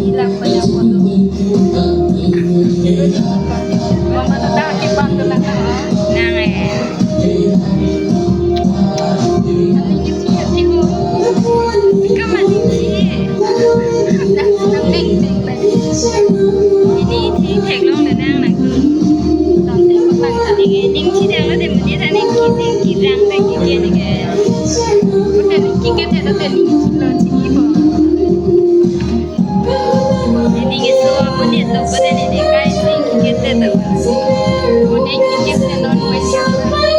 hilang banyak foto. Mama tuh tak kipan tuh lah kan. Nang eh. Nanti gitu ya sih kok. Ikaw maninsi. Nang ding ding tadi. Ini thẹt luôn là nang nang cứ. Tao thấy có bạn thật. Ini ding chi dang là để mình đi thanh ki rang để ki kia này kìa. Có thể là chỉ cái thế đó tên là chỉ là chỉ bỏ. Ini cái số muốn điện tục có thể để cái gì ki kia tết tục. Muốn anh chỉ cái thế nó nuôi nhau. Hãy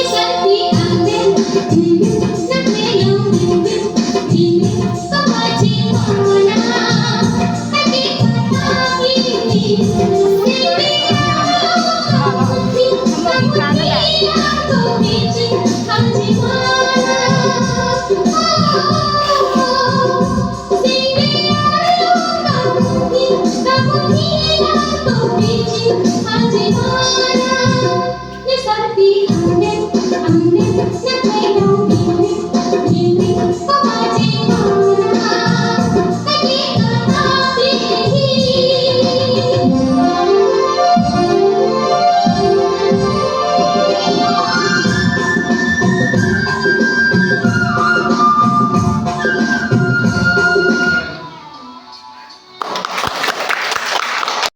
subscribe cho kênh Ghiền Mì Gõ để không bỏ lỡ